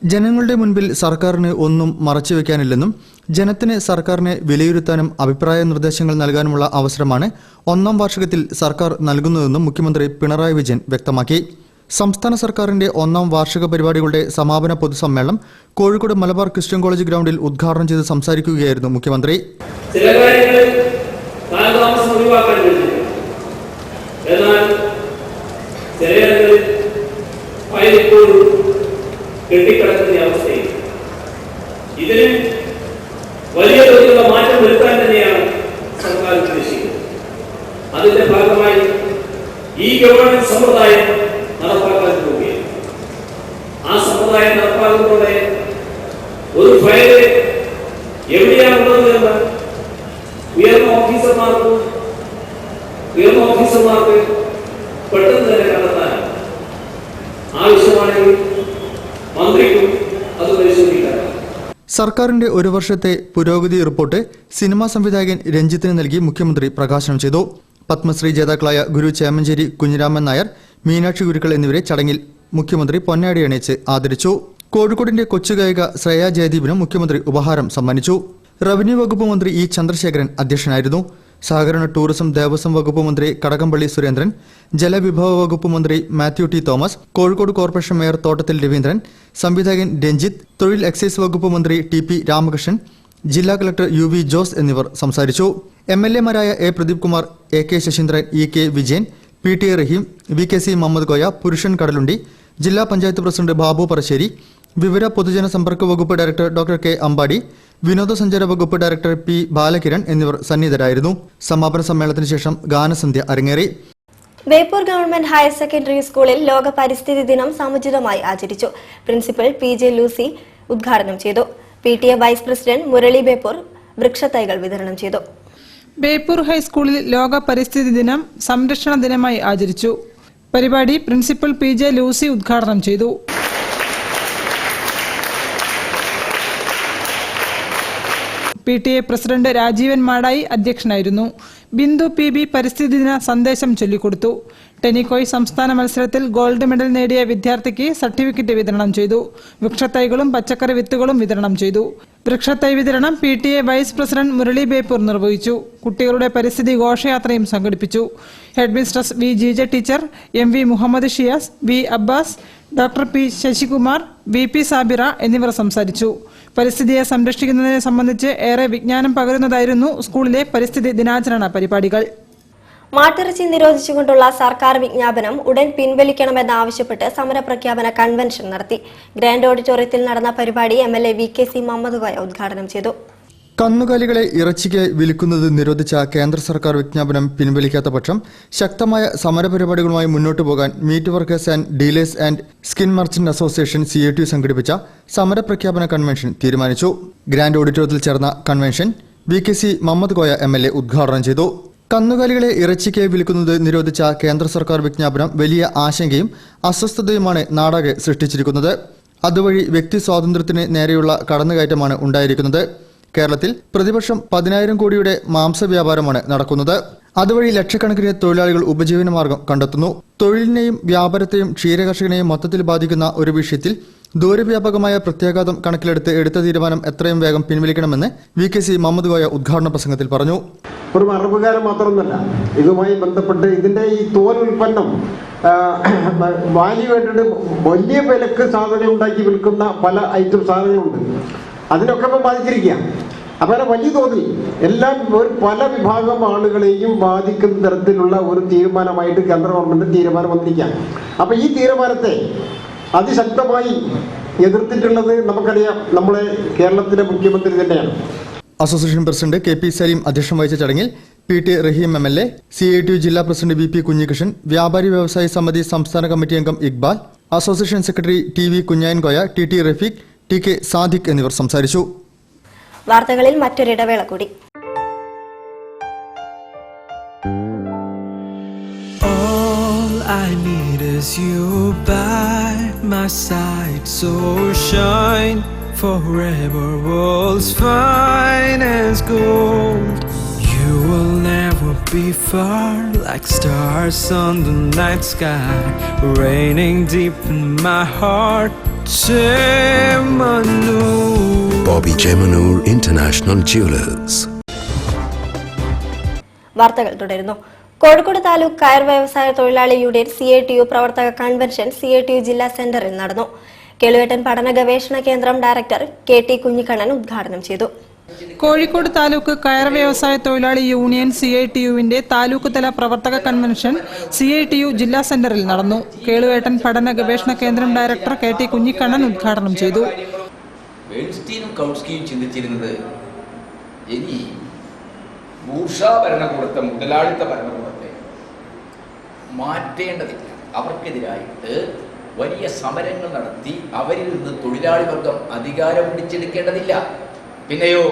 ജനങ്ങളുടെ മുൻപിൽ സർക്കാരിന് ഒന്നും മറച്ചുവെക്കാനില്ലെന്നും ജനത്തിന് സർക്കാരിനെ വിലയിരുത്താനും അഭിപ്രായ നിർദ്ദേശങ്ങൾ നൽകാനുമുള്ള അവസരമാണ് ഒന്നാം വാർഷികത്തിൽ സർക്കാർ നൽകുന്നതെന്നും മുഖ്യമന്ത്രി പിണറായി വിജയൻ വ്യക്തമാക്കി. സംസ്ഥാന സർക്കാരിന്റെ ഒന്നാം വാർഷിക പരിപാടികളുടെ സമാപന പൊതുസമ്മേളനം കോഴിക്കോട് മലബാർ ക്രിസ്ത്യൻ കോളേജ് ഗ്രൗണ്ടിൽ ഉദ്ഘാടനം ചെയ്ത് സംസാരിക്കുകയായിരുന്നു മുഖ്യമന്ത്രി. കെട്ടിക്കിടക്കുന്ന അവസ്ഥയിൽ ഇതിന് വലിയ തോതിലുള്ള മാറ്റം വരുത്താൻ തന്നെയാണ് സർക്കാർ ഉദ്ദേശിക്കുന്നത്. അതിന്റെ ഭാഗമായി ഈ ഗവൺമെന്റ് സമ്പ്രദായം നടപ്പാക്കാൻ പോവുകയാണ്. ആ സമ്പ്രദായം നടപ്പാക്കുന്നതോടെ ഒരു ഫയല് എവിടെയാണുള്ളത് എന്ന് ഉയർന്ന ഓഫീസർമാർക്ക് പെട്ടെന്ന് തന്നെ കണ്ടെത്താൻ ആവശ്യമാണെങ്കിൽ സർക്കാരിന്റെ ഒരു വർഷത്തെ പുരോഗതി റിപ്പോർട്ട് സിനിമാ സംവിധായകൻ രഞ്ജിത്തിന് നൽകി മുഖ്യമന്ത്രി പ്രകാശനം ചെയ്തു. പത്മശ്രീ ജേതാക്കളായ ഗുരു ചേമഞ്ചേരി കുഞ്ഞിരാമൻ നായർ, മീനാക്ഷി ഗുരുക്കൾ എന്നിവരെ ചടങ്ങിൽ മുഖ്യമന്ത്രി പൊന്നാടി അണിയിച്ച് ആദരിച്ചു. കോഴിക്കോടിന്റെ കൊച്ചുഗായിക ശ്രേയ ജയദീപിനും മുഖ്യമന്ത്രി ഉപഹാരം സമ്മാനിച്ചു. റവന്യൂ വകുപ്പ് മന്ത്രി ഇ ചന്ദ്രശേഖരൻ അധ്യക്ഷനായിരുന്നു. സഹകരണ ടൂറിസം ദേവസ്വം വകുപ്പ് മന്ത്രി കടകംപള്ളി സുരേന്ദ്രൻ, ജലവിഭവ വകുപ്പ് മന്ത്രി Mathew T Thomas, Kozhikode corporation mayor Thottathil Raveendran, സംവിധായകൻ രഞ്ജിത്ത്, തൊഴിൽ എക്സൈസ് വകുപ്പ് മന്ത്രി ടി പി രാമകൃഷ്ണൻ, ജില്ലാ കളക്ടർ യു വി ജോസ് എന്നിവർ സംസാരിച്ചു. MLA-മാരായ A Pradeep Kumar, A K Saseendran, E K Vijayan, PTA Rahim, VKC Muhammad Koya, Purushan Kadalundi, ജില്ലാ പഞ്ചായത്ത് പ്രസിഡന്റ് ബാബു പറശ്ശേരി, വിവര പൊതുജന സമ്പർക്ക വകുപ്പ് ഡയറക്ടർ ഡോക്ടർ കെ അമ്പാടി, വിനോദസഞ്ചാര വകുപ്പ് ഡയറക്ടർ പി ബാലകിരൺ എന്നിവർ സന്നിഹിതരായിരുന്നു. സമാപന സമ്മേളനത്തിന് ശേഷം ഗാനസന്ധ്യ അരങ്ങേറി. ബേപ്പൂർ ഗവൺമെന്റ് ഹയർ സെക്കൻഡറി സ്കൂളിൽ ലോക പരിസ്ഥിതി ദിനം സമുചിതമായി ആചരിച്ചു. പ്രിൻസിപ്പൽ PJ ലൂസി ഉദ്ഘാടനം ചെയ്തു. PTA vice president Murali Beypore വൃക്ഷത്തൈകൾ വിതരണം ചെയ്തു. ബേപ്പൂർ ഹൈസ്കൂളിൽ ലോക പരിസ്ഥിതി ദിനം സംരക്ഷണ ദിനമായി ആചരിച്ചു. പരിപാടി പ്രിൻസിപ്പൽ PJ ലൂസി ഉദ്ഘാടനം ചെയ്തു. PTA പ്രസിഡന്റ് രാജീവൻ മാടായി അധ്യക്ഷനായിരുന്നു. ബിന്ദു PB പരിസ്ഥിതി ദിന സന്ദേശം ചൊല്ലിക്കൊടുത്തു. ടെനിക്കോയ് സംസ്ഥാന മത്സരത്തിൽ ഗോൾഡ് മെഡൽ നേടിയ വിദ്യാർത്ഥിക്ക് സർട്ടിഫിക്കറ്റ് വിതരണം ചെയ്തു. വൃക്ഷത്തൈകളും പച്ചക്കറി വിത്തുകളും വിതരണം ചെയ്തു. വൃക്ഷത്തൈ വിതരണം PTA vice president Murali Beypore നിർവഹിച്ചു. കുട്ടികളുടെ പരിസ്ഥിതി ഘോഷയാത്രയും സംഘടിപ്പിച്ചു. Headmistress V. Jeeja teacher, MV Muhammad Shiyas, V. Abbas, doctor P. Sasikumar, VP Sabira എന്നിവർ സംസാരിച്ചു. പരിസ്ഥിതിയെ സംരക്ഷിക്കുന്നതിനെ സംബന്ധിച്ച് ഏറെ വിജ്ഞാനം പകരുന്നതായിരുന്നു സ്കൂളിലെ പരിസ്ഥിതി ദിനാചരണ പരിപാടികൾ. മാട്ടിറച്ചി നിരോധിച്ചുകൊണ്ടുള്ള സർക്കാർ വിജ്ഞാപനം ഉടൻ പിൻവലിക്കണമെന്നാവശ്യപ്പെട്ട് സമരപ്രഖ്യാപന കൺവെൻഷൻ നടത്തി. ഗ്രാൻഡ് ഓഡിറ്റോറിയത്തിൽ നടന്ന പരിപാടി MLA VKC മുഹമ്മദ് കോയ ഉദ്ഘാടനം ചെയ്തു. കന്നുകാലികളെ ഇറച്ചിക്ക് വിൽക്കുന്നത് നിരോധിച്ച കേന്ദ്ര സർക്കാർ വിജ്ഞാപനം പിൻവലിക്കാത്ത പക്ഷം ശക്തമായ സമരപരിപാടികളുമായി മുന്നോട്ടു പോകാൻ meat workers and dealers and skin merchant association CATU സംഘടിപ്പിച്ച സമരപ്രഖ്യാപന കൺവെൻഷൻ തീരുമാനിച്ചു. ഗ്രാൻഡ് ഓഡിറ്റോറിയത്തിൽ ചേർന്ന convention VKC Muhammad Koya MLA ഉദ്ഘാടനം ചെയ്തു. കന്നുകാലികളെ ഇറച്ചിക്ക് വിൽക്കുന്നത് നിരോധിച്ച കേന്ദ്ര സർക്കാർ വിജ്ഞാപനം വലിയ ആശങ്കയും അസ്വസ്ഥതയുമാണ് നാടാകെ സൃഷ്ടിച്ചിരിക്കുന്നത്. അതുവഴി വ്യക്തി സ്വാതന്ത്ര്യത്തിന് നേരെയുള്ള കടന്നുകയറ്റമാണ് ഉണ്ടായിരിക്കുന്നത്. കേരളത്തിൽ പ്രതിവർഷം 10,000 കോടിയുടെ മാംസവ്യാപാരമാണ് നടക്കുന്നത്. അതുവഴി ലക്ഷക്കണക്കിന് തൊഴിലാളികൾ ഉപജീവനമാർഗം കണ്ടെത്തുന്നു. തൊഴിലിനെയും വ്യാപാരത്തെയും ക്ഷീരകർഷകനെയും മൊത്തത്തിൽ ബാധിക്കുന്ന ഒരു വിഷയത്തിൽ ദൂരവ്യാപകമായ പ്രത്യാഘാതം കണക്കിലെടുത്ത് എടുത്ത തീരുമാനം എത്രയും വേഗം പിൻവലിക്കണമെന്ന് VKC മുഹമ്മദ് കോയ ഉദ്ഘാടന പ്രസംഗത്തിൽ പറഞ്ഞു. ഒരു മറവുകാരൻ മാത്രമൊന്നുമല്ല, ഇതുമായി ബന്ധപ്പെട്ട് ഇതിന്റെ ഈ തോൽ ഉൽപ്പന്നം വാല്യൂ ആയിട്ട് വലിയ വിലക്ക് സാധനം ഉണ്ടാക്കി വിൽക്കുന്ന പല ഐറ്റം സാധനങ്ങളുണ്ട്. അതിനൊക്കെ ഇപ്പം ബാധിച്ചിരിക്കുക. അപ്പം വലിയ തോതിൽ എല്ലാം പല വിഭാഗം ആളുകളെയും ബാധിക്കുന്ന തരത്തിലുള്ള ഒരു തീരുമാനമായിട്ട് കേന്ദ്ര ഗവൺമെന്റ് തീരുമാനം വന്നിരിക്കുക. അപ്പം ഈ തീരുമാനത്തെ അതിശക്തമായി എതിർത്തിട്ടുള്ളത് നമുക്കറിയാം, നമ്മുടെ കേരളത്തിലെ മുഖ്യമന്ത്രി തന്നെയാണ്. അസോസിയേഷൻ പ്രസിഡന്റ് KP സലീം അധ്യക്ഷം വഹിച്ച ചടങ്ങിൽ PTA റഹീം MLA, CATU ജില്ലാ പ്രസിഡന്റ് VP കുഞ്ഞികൃഷ്ണൻ, വ്യാപാരി വ്യവസായി സമിതി സംസ്ഥാന കമ്മിറ്റി അംഗം Iqbal, association secretary TV Kunhayan Koya, TT Rafeeq, TK Sadiq എന്നിവർ സംസാരിച്ചു. വാർത്തകളിൽ മറ്റൊരിടവേള കൂടി. All I need is you by my side, so shine forever. World's finest gold. You will never be far, like stars on the night sky, raining deep in my heart. Chemanur. Bobby Chemanur International Jewelers. വാർത്തകൾ തുടരുന്നു. കോഴിക്കോട് താലൂക്ക് കയർ വ്യവസായ തൊഴിലാളി union CITU പ്രവർത്തക convention CITU ജില്ലാ സെന്ററിൽ നടന്നു. കേളുവേട്ടൻ പഠന ഗവേഷണ കേന്ദ്രം ഡയറക്ടർ KT കുഞ്ഞിക്കണ്ണൻ ഉദ്ഘാടനം ചെയ്തു. കോഴിക്കോട് താലൂക്ക് കയർ വ്യവസായ തൊഴിലാളി യൂണിയൻ CITUവിന്റെ താലൂക്ക് തല പ്രവർത്തക കൺവെൻഷൻ CITU ജില്ലാ സെന്ററിൽ നടന്നു. കേളുവേട്ടൻ പഠന ഗവേഷണ കേന്ദ്രം ഡയറക്ടർ KT കുഞ്ഞിക്കണ്ണൻ ഉദ്ഘാടനം ചെയ്തു. ഭരണകൂടത്തെ മുതലാളിത്ത ഭരണകൂടത്തെ മാറ്റേണ്ടതില്ല. അവർക്കെതിരായിട്ട് വലിയ സമരങ്ങൾ നടത്തി അവരിൽ നിന്ന് തൊഴിലാളി വർഗം അധികാരം പിടിച്ചെടുക്കേണ്ടതില്ല. പിന്നെയോ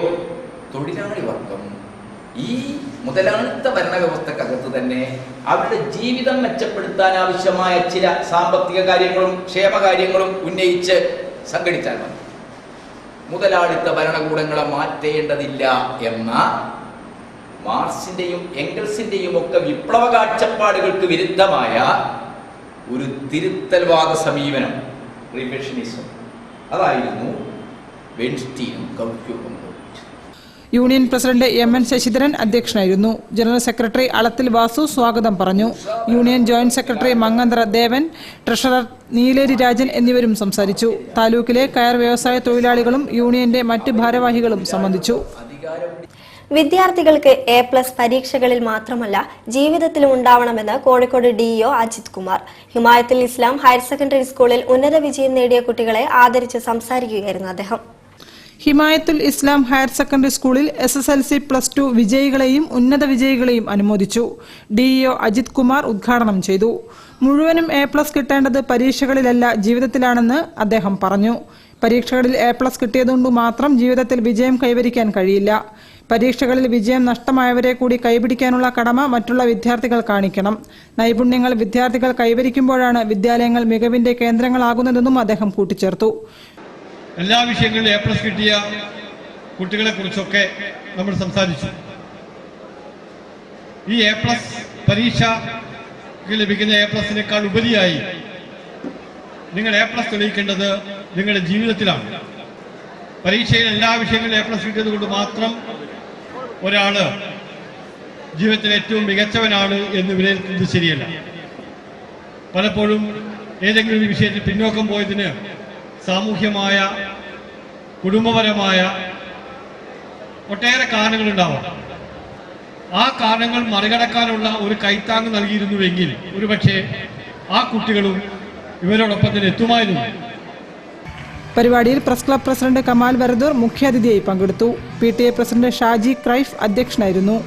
തൊഴിലാളി വർഗം ഈ മുതലാളിത്ത ഭരണവ്യവസ്ഥക്കകത്ത് തന്നെ അവരുടെ ജീവിതം മെച്ചപ്പെടുത്താൻ ആവശ്യമായ ചില സാമ്പത്തിക കാര്യങ്ങളും ക്ഷേമകാര്യങ്ങളും ഉന്നയിച്ച് സംഘടിച്ചാൽ മതി. മുതലാളിത്ത ഭരണകൂടങ്ങളെ മാറ്റേണ്ടതില്ല എന്ന മാർക്സിന്റെയും എംഗൽസിന്റെയും ഒക്കെ വിപ്ലവ കാഴ്ചപ്പാടുകൾക്ക് വിരുദ്ധമായ ഒരു തിരുത്തൽവാദ സമീപനം, റിവിഷനിസം, അതായിരുന്നു വെയിൻസ്റ്റീനും കൗട്ട്യൂക്കും. യൂണിയൻ പ്രസിഡന്റ് MN ശശിധരൻ അധ്യക്ഷനായിരുന്നു. ജനറൽ സെക്രട്ടറി അളത്തിൽ വാസു സ്വാഗതം പറഞ്ഞു. യൂണിയൻ ജോയിന്റ് സെക്രട്ടറി മങ്ങന്തറ ദേവൻ, ട്രഷറർ നീലേരി രാജൻ എന്നിവരും സംസാരിച്ചു. താലൂക്കിലെ കയർ വ്യവസായ തൊഴിലാളികളും യൂണിയന്റെ മറ്റ് ഭാരവാഹികളും സംബന്ധിച്ചു. വിദ്യാർത്ഥികൾക്ക് A+ പരീക്ഷകളിൽ മാത്രമല്ല ജീവിതത്തിലും ഉണ്ടാവണമെന്ന് കോഴിക്കോട് DEO അജിത് കുമാർ. ഹിമായത്തുൽ ഇസ്ലാം ഹയർ സെക്കൻഡറി സ്കൂളിൽ ഉന്നത വിജയം നേടിയ കുട്ടികളെ ആദരിച്ച് സംസാരിക്കുകയായിരുന്നു അദ്ദേഹം. ഹിമായത്തുൽ ഇസ്ലാം ഹയർ സെക്കൻഡറി സ്കൂളിൽ SSLC +2 വിജയികളെയും ഉന്നത വിജയികളെയും അനുമോദിച്ചു. DEO അജിത് കുമാർ ഉദ്ഘാടനം ചെയ്തു. മുഴുവനും A+ കിട്ടേണ്ടത് പരീക്ഷകളിലല്ല ജീവിതത്തിലാണെന്ന് അദ്ദേഹം പറഞ്ഞു. പരീക്ഷകളിൽ A+ കിട്ടിയതുകൊണ്ട് മാത്രം ജീവിതത്തിൽ വിജയം കൈവരിക്കാൻ കഴിയില്ല. പരീക്ഷകളിൽ വിജയം നഷ്ടമായവരെ കൂടി കൈപിടിക്കാനുള്ള കടമ മറ്റുള്ള വിദ്യാർത്ഥികൾ കാണിക്കണം. നൈപുണ്യങ്ങൾ വിദ്യാർത്ഥികൾ കൈവരിക്കുമ്പോഴാണ് വിദ്യാലയങ്ങൾ മികവിന്റെ കേന്ദ്രങ്ങളാകുന്നതെന്നും അദ്ദേഹം കൂട്ടിച്ചേർത്തു. എല്ലാ വിഷയങ്ങളിലും A+ കിട്ടിയ കുട്ടികളെ കുറിച്ചൊക്കെ നമ്മൾ സംസാരിച്ചു. ഈ A+ പരീക്ഷ ലഭിക്കുന്ന A+നേക്കാൾ ഉപരിയായി നിങ്ങൾ A+ തെളിയിക്കേണ്ടത് നിങ്ങളുടെ ജീവിതത്തിലാണ്. പരീക്ഷയിൽ എല്ലാ വിഷയങ്ങളിലും A+ കിട്ടിയത് കൊണ്ട് മാത്രം ഒരാള് ജീവിതത്തിൽ ഏറ്റവും മികച്ചവനാണ് എന്ന് വിലയിരുത്തുന്നത് ശരിയല്ല. പലപ്പോഴും ഏതെങ്കിലും ഒരു വിഷയത്തിൽ പിന്നോക്കം പോയതിന് സാമൂഹ്യമായ കുടുംബപരമായ ഒട്ടേറെ കാരണങ്ങളുണ്ടാവാം. ആ കാരണങ്ങൾ മറികടക്കാനുള്ള ഒരു കൈത്താങ് നൽകിയിരുന്നുവെങ്കിൽ ഒരുപക്ഷെ ആ കുട്ടികളും ഇവരോടൊപ്പം തന്നെ എത്തുമായിരുന്നു. പരിപാടിയിൽ press club president Kamal Varadoor മുഖ്യാതിഥിയായി പങ്കെടുത്തു. PTA പ്രസിഡന്റ് ഷാജി ക്രൈഫ് അധ്യക്ഷനായിരുന്നു.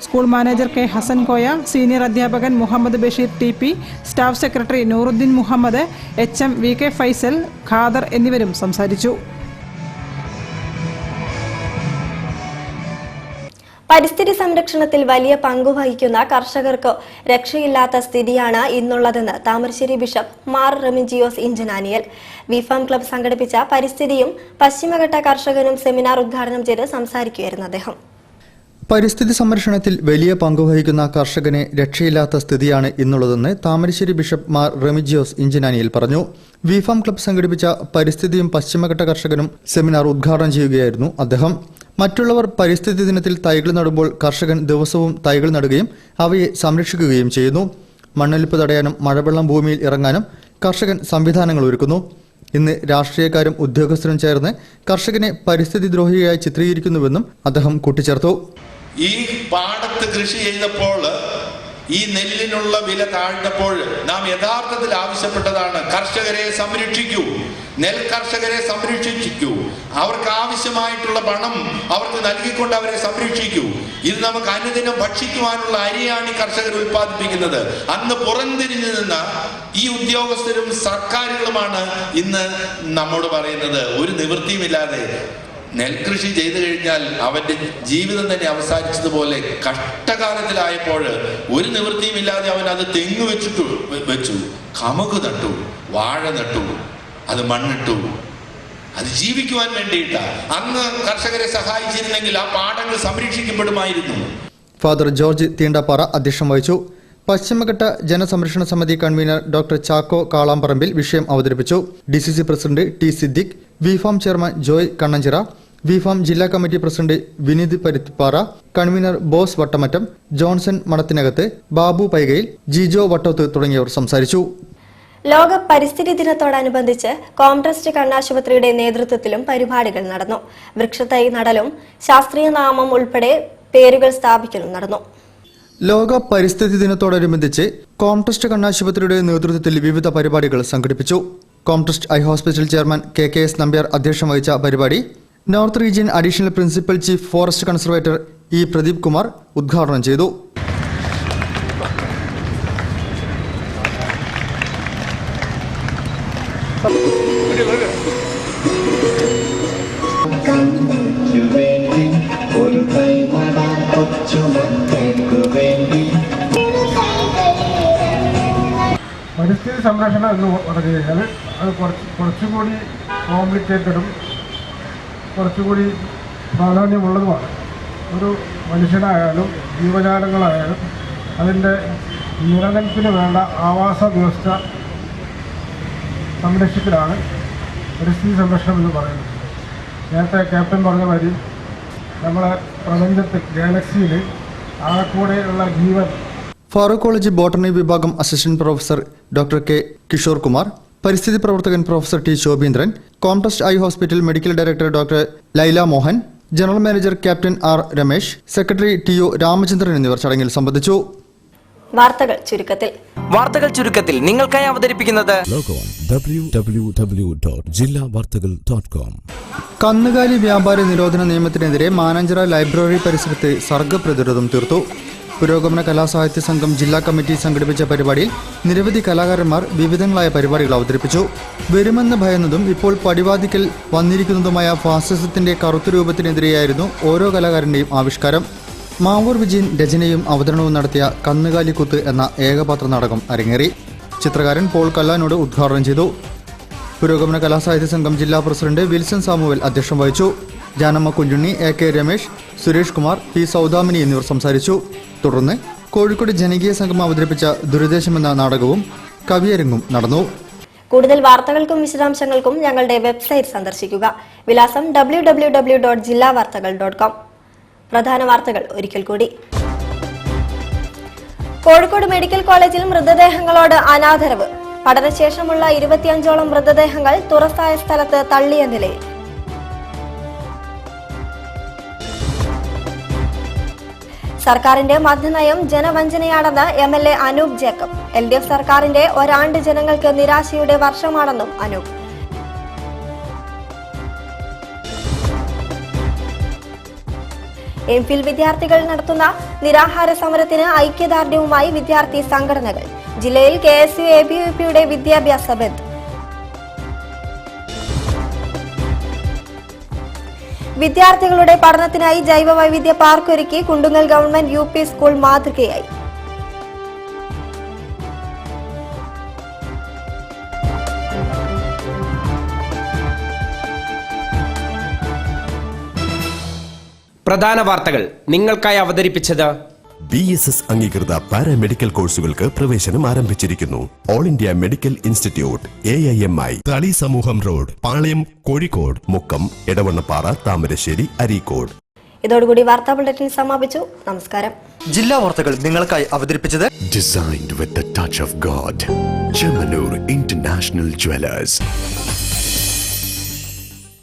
School manager K Hasan Koya, senior അധ്യാപകൻ Muhammad Basheer TP, staff secretary Nooruddin Muhammad, HM VK Faisal, Khader എന്നിവരും സംസാരിച്ചു. പരിസ്ഥിതി സംരക്ഷണത്തിൽ വലിയ പങ്കുവഹിക്കുന്ന കർഷകർക്ക് രക്ഷയില്ലാത്ത സ്ഥിതിയാണ് ഇന്നുള്ളതെന്ന് താമരശ്ശേരി ബിഷപ്പ് മാർ റെമിജിയോസ് ഇഞ്ചനാനിയൽ. വിഫാം ക്ലബ് സംഘടിപ്പിച്ച പരിസ്ഥിതിയും പശ്ചിമഘട്ട കർഷകനും സെമിനാർ ഉദ്ഘാടനം ചെയ്ത് സംസാരിക്കുകയായിരുന്നു അദ്ദേഹം. പരിസ്ഥിതി സംരക്ഷണത്തിൽ വലിയ പങ്കുവഹിക്കുന്ന കർഷകന് രക്ഷയില്ലാത്ത സ്ഥിതിയാണ് ഇന്നുള്ളതെന്ന് താമരശ്ശേരി ബിഷപ്പ് മാർ റെമിജിയോസ് ഇഞ്ചനാനിയൽ പറഞ്ഞു. വിഫാം ക്ലബ് സംഘടിപ്പിച്ച പരിസ്ഥിതിയും പശ്ചിമഘട്ട കർഷകനും സെമിനാർ ഉദ്ഘാടനം ചെയ്യുകയായിരുന്നു അദ്ദേഹം. മറ്റുള്ളവർ പരിസ്ഥിതി ദിനത്തിൽ തൈകൾ നടുമ്പോൾ കർഷകൻ ദിവസവും തൈകൾ നടുകയും അവയെ സംരക്ഷിക്കുകയും ചെയ്യുന്നു. മണ്ണൊലിപ്പ് തടയാനും മഴവെള്ളം ഭൂമിയിൽ ഇറങ്ങാനും കർഷകൻ സംവിധാനങ്ങൾ ഒരുക്കുന്നു. ഇന്ന് രാഷ്ട്രീയക്കാരും ഉദ്യോഗസ്ഥരും ചേർന്ന് കർഷകനെ പരിസ്ഥിതി ദ്രോഹിയായി ചിത്രീകരിക്കുന്നുവെന്നും അദ്ദേഹം കൂട്ടിച്ചേർത്തു. ഈ പാടത്ത് കൃഷി ചെയ്തപ്പോൾ ഈ നെല്ലിനുള്ള വില താഴ്ന്നപ്പോൾ നാം യഥാർത്ഥത്തിൽ ആവശ്യപ്പെട്ടതാണ് കർഷകരെ സംരക്ഷിക്കൂ, നെൽകർഷകരെ സംരക്ഷിക്കൂ, അവർക്ക് ആവശ്യമായിട്ടുള്ള പണം അവർക്ക് നൽകിക്കൊണ്ട് അവരെ സംരക്ഷിക്കൂ. ഇത് നമുക്ക് അനുദിനം ഭക്ഷിക്കുവാനുള്ള അരിയാണ് ഈ കർഷകർ ഉൽപ്പാദിപ്പിക്കുന്നത്. അന്ന് പുറംതിരിഞ്ഞു നിന്ന ഈ ഉദ്യോഗസ്ഥരും സർക്കാരുകളുമാണ് ഇന്ന് നമ്മോട് പറയുന്നത് ഒരു നിവൃത്തിയുമില്ലാതെ നെൽകൃഷി ചെയ്തു കഴിഞ്ഞാൽ അവന്റെ ജീവിതം തന്നെ അവസാനിച്ചതുപോലെ കഷ്ടകാലത്തിലായപ്പോൾ ഒരു നിവൃത്തിയുമില്ലാതെ അവൻ അത് തെങ്ങ് വെച്ചു, കമുക് നട്ടു, വാഴ നട്ടു, അത് മണ്ണിട്ടു. അത് ജീവിക്കുവാൻ വേണ്ടിയിട്ടാണ്. അന്ന് കർഷകരെ സഹായിച്ചിരുന്നെങ്കിൽ ആ പാടങ്ങൾ സംരക്ഷിക്കപ്പെടുമായിരുന്നു. ഫാദർ ജോർജ് തീണ്ടപ്പാറ അധ്യക്ഷം വഹിച്ചു. പശ്ചിമഘട്ട ജനസംരക്ഷണ സമിതി കൺവീനർ ഡോക്ടർ ചാക്കോ കാളാമ്പറമ്പിൽ വിഷയം അവതരിപ്പിച്ചു. DCC president T Siddique, Vifam chairman Joy Kannanchira, Vifam ജില്ലാ കമ്മിറ്റി president Vineeth Paruthippara, convener Bose Vattamattam, Johnson Manathinakath, Babu Paikayil, Jijo Vattoth തുടങ്ങിയവർ സംസാരിച്ചു. ലോക പരിസ്ഥിതി ദിനത്തോടനുബന്ധിച്ച് കോംട്രസ്റ്റ് കണ്ണാശുപത്രിയുടെ നേതൃത്വത്തിലും പരിപാടികൾ നടന്നു. വൃക്ഷത്തൈ നടലും ശാസ്ത്രീയ നാമം ഉൾപ്പെടെ പേരുകൾ സ്ഥാപിക്കലും നടന്നു. ലോക പരിസ്ഥിതി ദിനത്തോടനുബന്ധിച്ച് കോംട്രസ്റ്റ് കണ്ണാശുപത്രിയുടെ നേതൃത്വത്തിൽ വിവിധ പരിപാടികൾ സംഘടിപ്പിച്ചു. Comtrust eye hospital chairman KKS Nambiar അധ്യക്ഷം വഹിച്ച പരിപാടി north region additional principal chief forest conservator E Pradeep Kumar ഉദ്ഘാടനം ചെയ്തു. പരിസ്ഥിതി സംരക്ഷണം എന്ന് പറഞ്ഞു കഴിഞ്ഞാൽ അത് കുറച്ചുകൂടി കോംപ്ലിക്കേറ്റഡും കുറച്ചുകൂടി പ്രാധാന്യമുള്ളതുമാണ്. ഒരു മനുഷ്യനായാലും ജീവജാലങ്ങളായാലും അതിൻ്റെ നിലനിൽപ്പിന് വേണ്ട ആവാസ വ്യവസ്ഥ സംരക്ഷിക്കലാണ് പരിസ്ഥിതി സംരക്ഷണം എന്ന് പറയുന്നത്. നേരത്തെ ക്യാപ്റ്റൻ പറഞ്ഞ മാതിരി നമ്മളെ പ്രപഞ്ചത്തിൽ ഗാലക്സിയിൽ ആകെക്കൂടെയുള്ള ജീവൻ. ഫാറൂഖ് കോളേജ് ബോട്ടണി വിഭാഗം assistant professor doctor K Kishore Kumar, പരിസ്ഥിതി പ്രവർത്തകൻ professor T Shobhindran, Comtrust eye hospital medical director doctor Laila Mohan, general manager captain R Ramesh, secretary TO Ramachandran എന്നിവർ ചടങ്ങിൽ സംബന്ധിച്ചു. വാർത്തകൾ ചുരുക്കത്തിൽ നിങ്ങൾക്കായി അവതരിപ്പിക്കുന്നത് www.jillavartagal.com. കന്നുകാലി വ്യാപാര നിരോധന നിയമത്തിനെതിരെ മാനാഞ്ചിറ ലൈബ്രറി പരിസരത്ത് സർഗ പ്രതിരോധം തീർത്തു. പുരോഗമന കലാസാഹിത്യ സംഘം ജില്ലാ കമ്മിറ്റി സംഘടിപ്പിച്ച പരിപാടിയിൽ നിരവധി കലാകാരന്മാർ വിവിധങ്ങളായ പരിപാടികൾ അവതരിപ്പിച്ചു. വരുമെന്ന് ഭയന്നതും ഇപ്പോൾ പടിവാതിക്കൽ വന്നിരിക്കുന്നതുമായ ഫാസിസത്തിന്റെ കറുത്ത രൂപത്തിനെതിരെയായിരുന്നു ഓരോ കലാകാരന്റെയും ആവിഷ്കാരം. മാവൂർ വിജയൻ രചനയും അവതരണവും നടത്തിയ കന്നുകാലിക്കുത്ത് എന്ന ഏകപാത്ര നാടകം അരങ്ങേറി. ചിത്രകാരൻ പോൾ കല്ലാനോട് ഉദ്ഘാടനം ചെയ്തു. പുരോഗമന കലാസാഹിത്യ സംഘം ജില്ലാ പ്രസിഡന്റ് വിൽസൺ സാമുവൽ അധ്യക്ഷം വഹിച്ചു. ജാനമ്മ കുഞ്ഞുണ്ണി, AK രമേശ്, സുരേഷ് കുമാർ, P സൗദാമിനി എന്നിവർ സംസാരിച്ചു. തുടർന്ന് കോഴിക്കോട് ജനകീയ സംഘം അവതരിപ്പിച്ച ദുരുദ്ദേശം എന്ന നാടകവും കവിയരങ്ങും നടന്നു. കൂടുതൽ വാർത്തകൾക്കും വിശദാംശങ്ങൾക്കും ഞങ്ങളുടെ വെബ്സൈറ്റ് സന്ദർശിക്കുക. വിലാസം www.jillavartagal.com. പ്രധാന വാർത്തകൾ ഒരിക്കൽ കൂടി. കോഴിക്കോട് മെഡിക്കൽ കോളേജിൽ മൃതദേഹങ്ങളോട് അനാദരവ്. പഠനശേഷമുള്ള 25ഓളം മൃതദേഹങ്ങൾ തുറസായ സ്ഥലത്ത് തള്ളിയ നിലയിൽ. സർക്കാരിന്റെ മദ്യനയം ജനവഞ്ചനയാണെന്ന് MLA അനൂപ് ജേക്കബ്. LDF സർക്കാരിന്റെ ഒരാണ്ട് ജനങ്ങൾക്ക് നിരാശയുടെ വർഷമാണെന്നും അനൂപ്. MPhil വിദ്യാർത്ഥികൾ നടത്തുന്ന നിരാഹാര സമരത്തിന് ഐക്യദാർഢ്യവുമായി വിദ്യാർത്ഥി സംഘടനകൾ. ജില്ലയിൽ KSU ABVPയുടെ വിദ്യാഭ്യാസ ബന്ദ്. വിദ്യാർത്ഥികളുടെ പഠനത്തിനായി ജൈവ വൈവിധ്യ പാർക്ക് ഒരുക്കി കുണ്ടുങ്ങൽ ഗവൺമെന്റ് UP സ്കൂൾ മാതൃകയായി. പ്രധാന വാർത്തകൾ നിങ്ങൾക്കായി അവതരിപ്പിച്ചത് BSS അംഗീകൃത പാരാമെഡിക്കൽ കോഴ്സുകൾക്ക് പ്രവേശനം ആരംഭിച്ചിരിക്കുന്നു. All India medical institute AIMI, തളി സമൂഹം റോഡ്, പാളയം, കോഴിക്കോട്, മുക്കം, എടവണ്ണപ്പാറ, താമരശ്ശേരി, അരീക്കോട്. ഇതോടുകൂടി വാർത്താ ബുള്ളറ്റിൻ സമാപിച്ചു. നമസ്കാരം. ജില്ലാ വാർത്തകൾ നിങ്ങൾക്കായി അവതരിപ്പിച്ചത് Designed with the touch of God, Chemanur International Jewelers.